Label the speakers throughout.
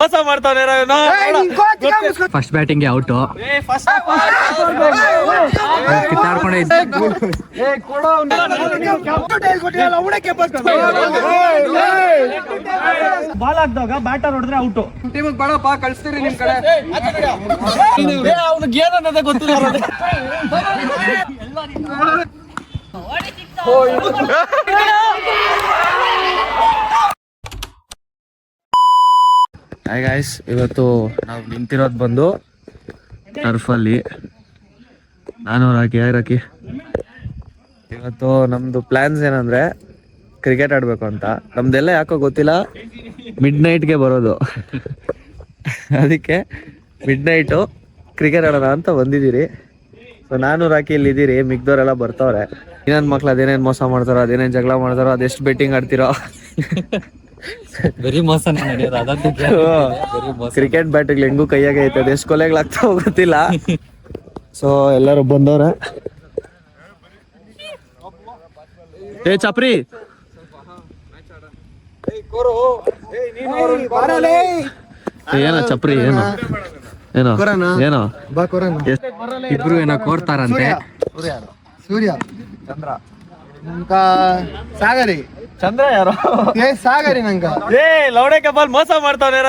Speaker 1: ಮೋಸ ಮಾಡ್ತಾನೆ.
Speaker 2: First batting out ಕಿತ್ತಾಡ್ಕೊಂಡೆ
Speaker 1: ball ಹಾಕ್ದಾಗ ಬ್ಯಾಟರ್ ಹೊಡೆದ್ರೆ ಔಟು.
Speaker 3: ಟೀಮಿಗೆ ಬಾಳಪ್ಪ ಕಳಿಸ್ತೀರಿ ನಿಮ್ ಕಡೆ.
Speaker 1: ಅವ್ನಿಗೆ ಏನನ್ನೋದೇ ಗೊತ್ತಿಲ್ಲ. ಹಾಯ್ ಗಾಯ್ಸ್, ಇವತ್ತು ನಾವು ನಿಂತಿರೋದು ಬಂದು ಟರ್ಫಲ್ಲಿ. ನಾನು ರಾಕಿ ಇವತ್ತು ನಮ್ದು ಪ್ಲಾನ್ಸ್ ಏನಂದ್ರೆ ಕ್ರಿಕೆಟ್ ಆಡ್ಬೇಕು ಅಂತ. ನಮ್ದೆಲ್ಲ ಯಾಕೋ ಗೊತ್ತಿಲ್ಲ, ಮಿಡ್ ನೈಟ್ಗೆ ಬರೋದು. ಅದಕ್ಕೆ ಮಿಡ್ ನೈಟು ಕ್ರಿಕೆಟ್ ಆಡೋಣ ಅಂತ ಬಂದಿದ್ದೀರಿ. ಸೊ ನಾನು ರಾಕಿ ಇಲ್ಲಿ ಇದ್ದೀರಿ, ಮಿಗ್ದವ್ರೆಲ್ಲ ಬರ್ತಾವ್ರೆ. ಇನ್ನೊಂದು ಮಕ್ಳು ಅದೇನೇನು ಮೋಸ ಮಾಡ್ತಾರೋ, ಅದೇನೇನು ಜಗಳ ಮಾಡ್ತಾರೋ, ಅದೆಷ್ಟು ಬೆಟ್ಟಿಂಗ್ ಆಡ್ತಿರೋ.
Speaker 2: ಬರೀ ಮೋಸ ನಡೆಯೋದು.
Speaker 1: ಕ್ರಿಕೆಟ್ ಬ್ಯಾಟಿಗೆ ಹೆಂಗೂ ಕೈಯಾಗೆ ಐತೆ, ಅದು ಎಷ್ಟು ಕೊಲೆಗಳಾಗ್ತಾವ ಗೊತ್ತಿಲ್ಲ. ಸೊ ಎಲ್ಲರೂ ಬಂದವ್ರೆ. ಏ ಚಪ್ರಿ, ಏನೋ ಚಪ್ರಿ, ಏನೋ ಏನೋ ಏನೋ
Speaker 2: ಇಬ್ರು ಏನೋ ಕೋರ್ತಾರಂತೆ.
Speaker 3: ಸೂರ್ಯ ಚಂದ್ರ ಸಾಗರಿ.
Speaker 1: ಚಂದ್ರ ಯಾರು?
Speaker 3: ಸಾಗರಿ ನಂಗ
Speaker 1: ಲೌಡೆ ಕಪಾಲ್ ಮೋಸ ಮಾಡ್ತಾನೆ.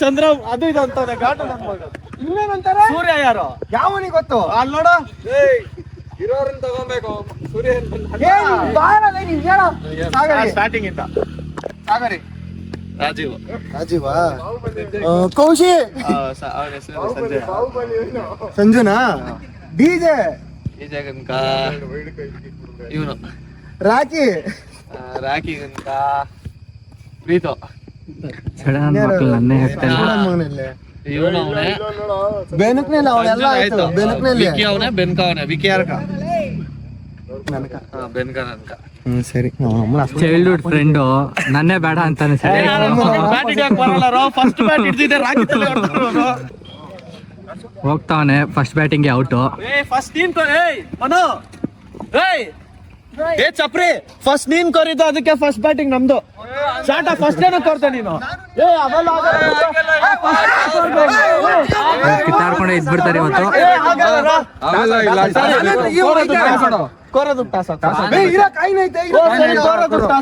Speaker 1: ಚಂದ್ರ ಅದು ಇದು ಅಂತಾನೆ. ಸೂರ್ಯ ಯಾರು?
Speaker 3: ಯಾವನಿಗೆ ಗೊತ್ತು?
Speaker 1: ಅಲ್ಲಿ ನೋಡ,
Speaker 3: ಇರೋರನ್ನ ತಗೋಬೇಕು. ಸೂರ್ಯ
Speaker 1: ಸ್ಟಾರ್ಟಿಂಗ್ ಇಂದ
Speaker 3: ಸಾಗರಿ.
Speaker 1: ರಾಜೀವ
Speaker 3: ಕೌಶಿ ಸಂಜುನಾ ಡಿಜೆ
Speaker 1: ಗನ್ಕ ಇವನು
Speaker 3: ರಾಕಿ
Speaker 1: ಗನ್ಕ ಪ್ರೀತು
Speaker 2: ಮಕ್ಕಳು ನನ್ನೇ ಹಾಕ್ತಾರೆ.
Speaker 1: ಇವನು ಅವನೇ
Speaker 3: ಬೆನಕ್ನಲ್ಲಿ ಅವಳೆಲ್ಲ ಆಯ್ತು. ಬೆನಕ್ನಲ್ಲಿ
Speaker 1: ವಿಕಿ ಅವನೇ, ಬೆನ್ಕ ಅವನೇ. ವಿಕಿ ಯಾರಕ? ಬೆನ್ಕ ನನ್ಕ.
Speaker 3: ಸರಿ.
Speaker 2: ಚೈಲ್ಡ್ಹುಡ್ ಫ್ರೆಂಡು ನನ್ನೇ ಬೇಡ ಅಂತಾನೆ. ಸರಿ ಹೋಗ್ತಾವನೆ. First batting out.
Speaker 1: ಫಸ್ಟ್ ನೀನ್ ಏ ಚಪ್ರಿ, ಫಸ್ಟ್ ನೀನ್ ಕೊರಿದ್ದು, ಅದಕ್ಕೆ ಫಸ್ಟ್ ಬ್ಯಾಟಿಂಗ್ ನಮ್ದು. ಶಾಟ ಫಸ್ಟ್ ಏನೋ ಕೊಡ್ತ ನೀನು.
Speaker 2: ಕಿತ್ತಾಡ್ಕೊಂಡೆ ಇದ್ಬಿಡ್ತಾರೆ ಇವತ್ತು.
Speaker 1: ಕೋರೋದು ಟಾಸ್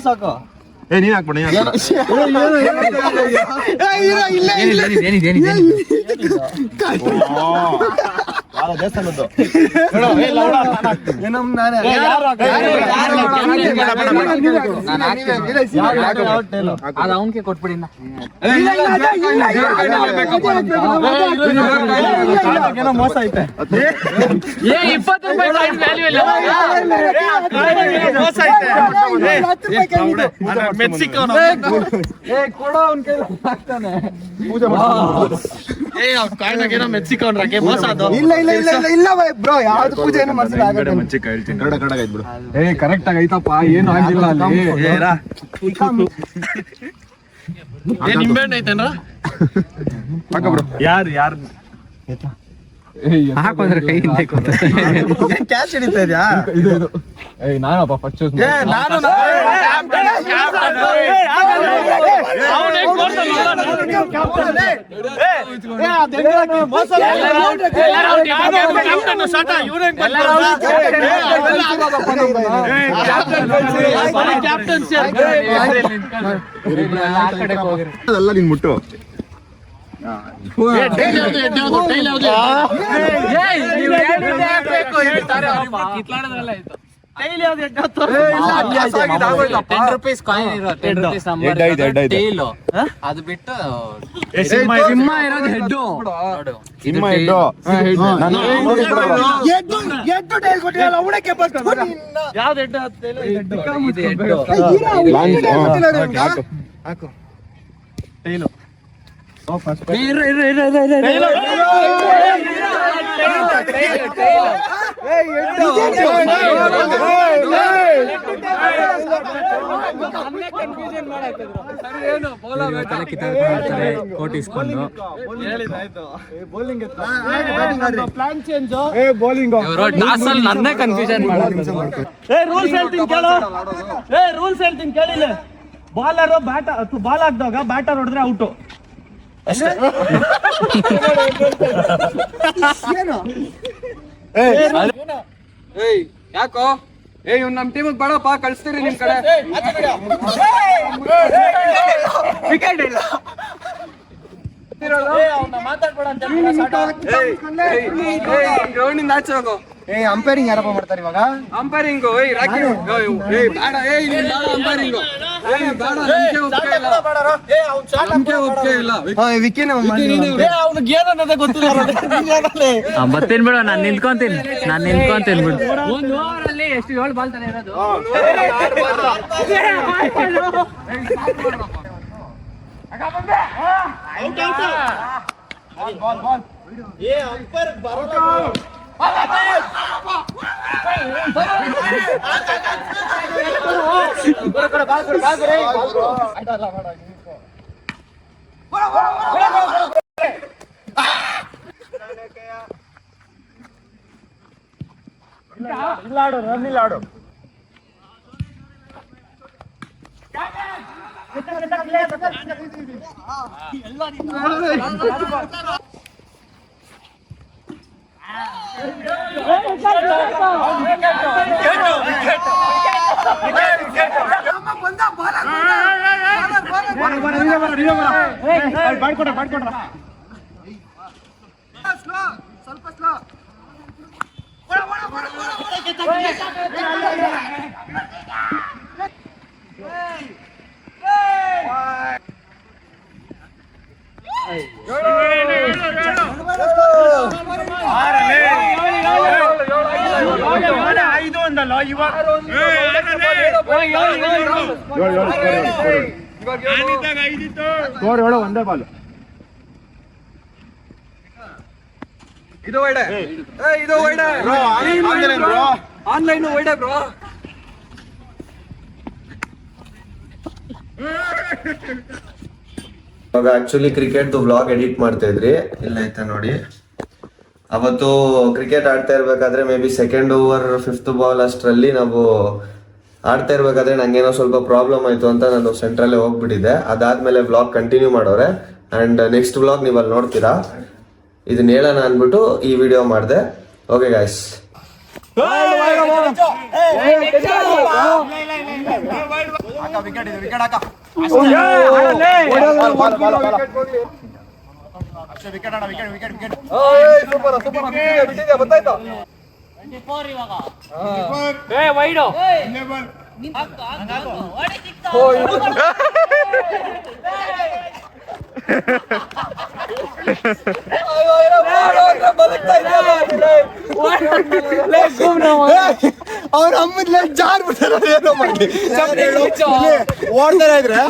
Speaker 1: ಹಾಕು.
Speaker 4: ನೀನ್ ಹಾಕ್ಬಿಡ.
Speaker 1: ದೇವಸ್ಥಾನದ್ದು
Speaker 2: ಅವನ್ಗೆ ಕೊಟ್ಬಿಡಿ.
Speaker 1: ಮೋಸ ಐತೆ.
Speaker 2: 20 ರೂಪಾಯಿ
Speaker 1: ಮೆಕ್ಸಿಕೋ ಮೆಕ್ಸಿಕೋನ್ರಾಗೆ ಮೋಸ ಅದು.
Speaker 3: ಇಲ್ಲ ಬ್ರೋ, ಯಾವ್ದು ಪೂಜೆ ಏನು ಮಾಡ್ಸಿಲ್ಲ.
Speaker 4: ಕರೆಕ್ಟ್ ಆಗೈತಪ್ಪ, ಏನು ಆಗಿಲ್ಲ ಅಲ್ಲಿ.
Speaker 1: ನಿಂಬೆಹಣ್ಣು ಐತೇನ್ರ? ಯಾರು
Speaker 2: ಹಾಕೊಂಡ್ರೆ ಕೈ ಹಿಂದೆ
Speaker 1: ಕ್ಯಾಚ್ ಹಿಡಿತಾ ಇದ್ಯಾ?
Speaker 4: ಇದು ನಾನಪ್ಪ ಫಸ್ಟ್ ಚೂಸ್ ಅದೆಲ್ಲ ನಿನ್ ಮುಟ್ಟು.
Speaker 2: ಅದು ಬಿಟ್ಟು
Speaker 3: ಸಿಂಹ ಇರೋದು ಹೆಡ್ಡು.
Speaker 4: ಸಿಂಹ ಇದ್ದು
Speaker 1: ಯಾವ್ದು
Speaker 3: ಹಾಕು.
Speaker 2: ಕೋಟ್ ಇಸ್ಕೊಂಡು ನನ್ನೇ ಕನ್ಫ್ಯೂಷನ್
Speaker 1: ರೂಲ್ಸ್ ಹೇಳ್ತೀನಿ ಕೇಳು. ರೂಲ್ಸ್ ಹೇಳ್ತೀನಿ ಕೇಳಿಲ್ಲ.
Speaker 5: ಬಾಲರ್ ಬಾಲ್ ಹಾಕ್ದಾಗ ಬ್ಯಾಟರ್ ಹೊಡೆದ್ರೆ ಔಟು.
Speaker 2: ಯಾಕೋ ಇವ್ನು ನಮ್ ಟೀಮಿಗೆ ಬೇಡಪ್ಪ, ಕಳಿಸ್ತೀರಿ ನಿಮ್ ಕಡೆ. ವಿಕೆಟ್ ಇಲ್ಲ. ಗ್ರೌಂಡಿಂದ ಆಚೆ ಹೋಗು.
Speaker 3: ಅಂಪೈರಿಂಗ್ ಯಾರಪ್ಪ ಮಾಡ್ತಾರೆ ಇವಾಗ?
Speaker 2: ಅಂಪೈರಿಂಗು ರಾಕಿ ಬೇಡ. ಅಂಪೈರಿಂಗು
Speaker 3: ವಿಕಿನ
Speaker 5: ಅವ್ನಿಗೆ ಏನನ್ನೋದೇ ಗೊತ್ತಿಲ್ಲ.
Speaker 1: ಬರ್ತೀನಿ ಬಿಡು, ನಾನು ನಿಂತ್ಕೊಂತೀನಿ ಬಿಡು.
Speaker 2: ಒಂದು ಓವರ್ ಅಲ್ಲಿ ಎಷ್ಟು 7 ಬಾಲ್ ತಾನೇ ಇರೋದು.
Speaker 5: ರನ್ನಿಲ್ಲಾಡು. ಐದು ಅಂದಲ್ಲ ಇವಾಗ ಒಂದೇ ಬಾಲ್.
Speaker 2: ಇದು ಒಳ್ಳೆ, ಇದು ಒಳ್ಳೆ ಆನ್ಲೈನ್ ಒಳ್ಳೆ ಬ್ರೋ.
Speaker 1: ಇವಾಗ ಆಕ್ಚುಲಿ ಕ್ರಿಕೆಟ್ದು ವ್ಲಾಗ್ ಎಡಿಟ್ ಮಾಡ್ತಾ ಇದ್ರಿ, ಇಲ್ಲ ಐತೆ ನೋಡಿ. ಅವತ್ತು ಕ್ರಿಕೆಟ್ ಆಡ್ತಾ ಇರ್ಬೇಕಾದ್ರೆ may be second over 5th ball ಅಷ್ಟರಲ್ಲಿ ನಾವು ಆಡ್ತಾ ಇರ್ಬೇಕಾದ್ರೆ ನಂಗೇನೋ ಸ್ವಲ್ಪ ಪ್ರಾಬ್ಲಮ್ ಆಯ್ತು ಅಂತ ನಾನು ಸೆಂಟ್ರಲ್ಲೇ ಹೋಗ್ಬಿಟ್ಟಿದ್ದೆ. ಅದಾದ್ಮೇಲೆ ವ್ಲಾಗ್ ಕಂಟಿನ್ಯೂ ಮಾಡೋರೆ ಅಂಡ್ ನೆಕ್ಸ್ಟ್ ವ್ಲಾಗ್ ನೀವು ಅಲ್ಲಿ ನೋಡ್ತೀರಾ. ಇದನ್ನ ಹೇಳೋಣ ಅಂದ್ಬಿಟ್ಟು ಈ ವಿಡಿಯೋ ಮಾಡಿದೆ. ಓಕೆ ಗಾಯ್ಸ್,
Speaker 3: ಅವ್ರ ಅಮ್ಮದ್ಲೆ ಜಾರ್ ಬಿಡ್ತಾರ, ಏನೋ ಮಾಡಿ ಓಡ್ತಾರ ಇದ್ರೆ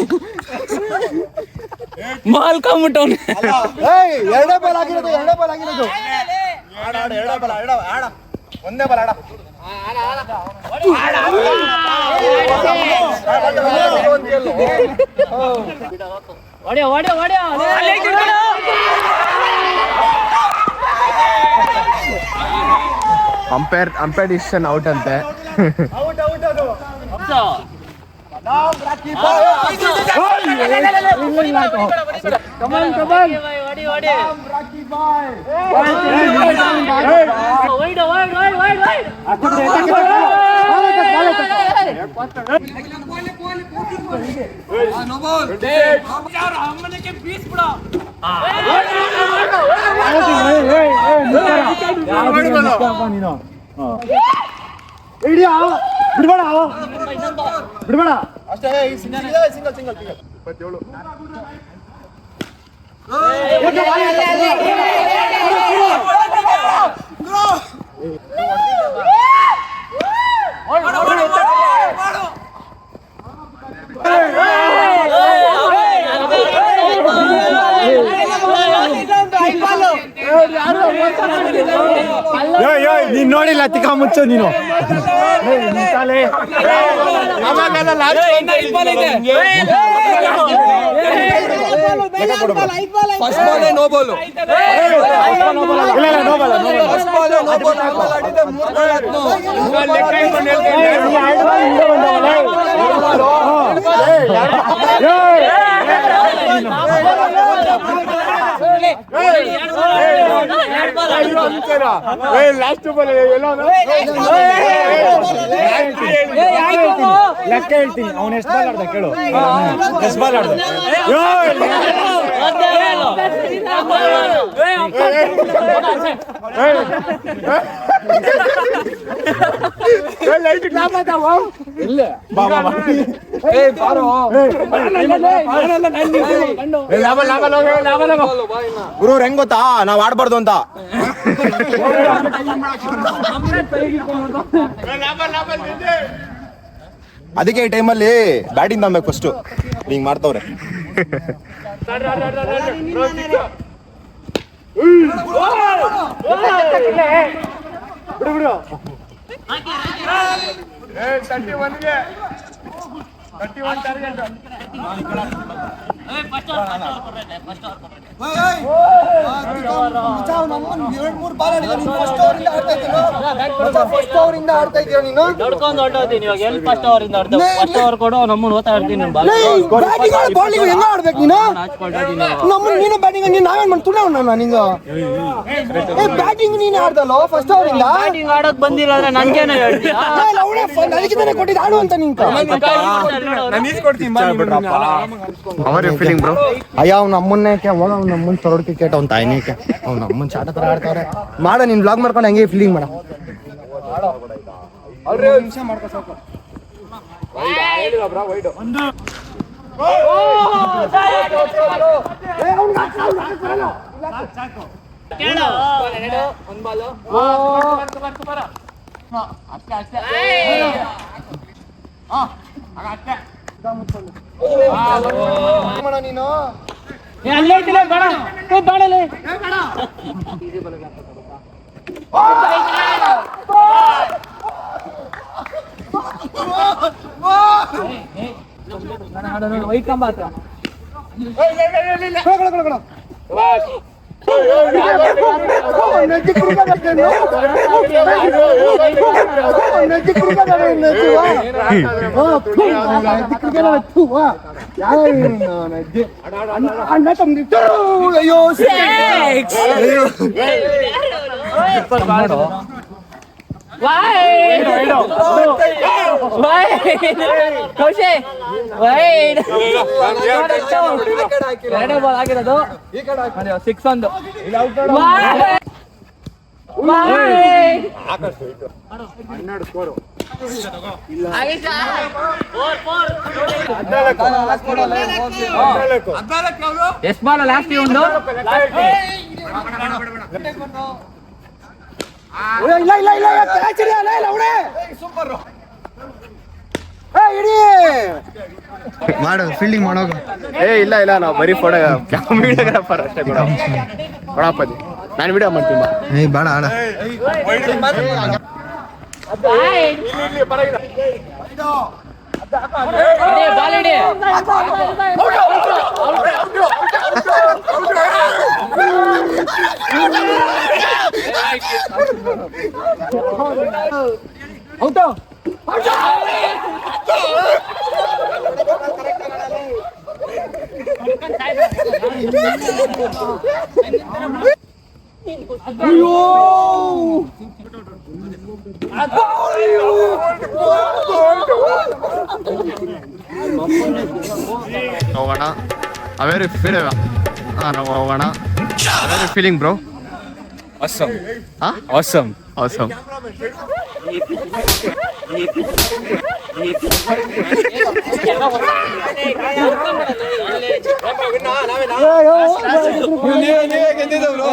Speaker 2: ಮಾಲ್ಕೊಂಬಿಟ್ಟವ್ನೆ.
Speaker 3: ಎರಡೇ ಬಾಲ್ ಆಗಿರೋದು ಒಂದೇ ಬಾಲ್ ಆಡ. ಅಂಪೈರ್ ಡಿಸಿಷನ್ ಔಟ್ ಅಂತೆ. ಬಿಡ್ಬೇಡ ಅಷ್ಟೇ. ಸಿಂಗಲ್ 27. ನೀನ್ ನೋಡಿಲ್ಲ ತಿಕ್ಕ ಮುಚ್ಚು ನೀನು.
Speaker 1: First ball no ball first ball no ball ಆಡಿದೆ 3 ಬಾಲ್ ಆದ್ನು
Speaker 3: ಲಾಸ್ಟ್ ಬಾಲ್ ಲೆಕ್ಕ ಹೇಳ್ತೀನಿ. ಅವನು ಎಷ್ಟು ಬಾಲ್ ಆಡ್ದ ಕೇಳು, ಎಷ್ಟು ಬಾಲ್ ಆಡ್ದ ಗುರು ಹೆಂಗ್ ಗೊತ್ತಾ, ನಾವ್ ಆಡ್ಬಾರ್ದು ಅಂತ. ಅದಕ್ಕೆ ಈ ಟೈಮಲ್ಲಿ ಬ್ಯಾಟಿಂಗ್ ತಗೋಬೇಕು ಫಸ್ಟ್. ಹಿಂಗ್ ಮಾಡ್ತವ್ರೆ.
Speaker 6: ನಡ್ಕೊಂಡು ಹೊರಟೋತೀನಿ ಇವಾಗ. ಎಲ್ಲಿ ಫಸ್ಟ್ ಅವರಿಂದ ಫಸ್ಟ್ ಅವರ್ ಕೊಡು, ನಮ್ಮನ್ನ ಓದ್ತಾ ಇರ್ತೀನಿ.
Speaker 3: ನೀನು ಬ್ಯಾಟಿಂಗ್ ನಾವೇನ್ ಮಾಡ್ತೀನಿ ನಿಂಗ ಬ್ಯಾಟಿಂಗ್ ನೀನ್ ಆಡ್ದಲ್ಲ ಫಸ್ಟ್ ಅವರಿಂದ.
Speaker 6: ಬ್ಯಾಟಿಂಗ್ ಆಡಕ್ ಬಂದಿಲ್ಲ ನನ್ಗೇನೋ ಹೇಳ್ತೀಯ?
Speaker 3: ಅದಕ್ಕೆ ಕೊಟ್ಟಿದ್ದು ಆಡು ಅಂತ ನಿಂಕ. ಅಯ್ಯ ಅವ್ನ ಅಮ್ಮನ್ನೇ ಹೋಗ, ಅವ್ನ ಅಮ್ಮನ್ ತೊರಡ್ಕೆ ಕೇಟ ಅವ್ನ ತಾಯಿನೇಕೆ ಅವ್ನ ಅಮ್ಮನ್ ಚಾಟ ತರ ಆಡ್ತಾವ್ರೆ. ಮಾಡ ನೀನ್ ಬ್ಲಾಗ್ ಮಾಡ್ಕೊಂಡು ಹಂಗೆ ಫೀಲಿಂಗ್ ಮಾಡ. ನೀನು
Speaker 6: ಎರಡೇ ಬಾಲ್ ಆಗಿರೋದು, 6 ಒಂದು. ಎಷ್ಟು ಬಾಲ್ ಲಾಸ್ಟ್ ಒಂದು?
Speaker 3: ಮಾಡು ಫೀಲ್ಡಿಂಗ್ ಮಾಡೋಗ.
Speaker 4: ಇಲ್ಲ ನಾವು ಬರೀ ವಿಡಿಯೋಗ್ರಾಫರ್ ಅಷ್ಟೇ. ಕೊಡಪ್ಪದಿ ನಾನು ವಿಡಿಯೋ ಮಾಡ್ತೀನಿ.
Speaker 3: ಬೇಡ ಆಡ.
Speaker 6: ಬಾಲ್ ಇಡಿ.
Speaker 4: ಹೋಗೋಣ ಅವೇರಿ ಫೀಲಿಂಗ್. ನಾವು ಹೋಗೋಣ ಅವೇರಿ feeling bro.
Speaker 2: awesome
Speaker 4: Huh?
Speaker 2: awesome
Speaker 4: Awesome.
Speaker 1: ನೀವೇ ಗೆದ್ದಿದ್ದವ್ರು.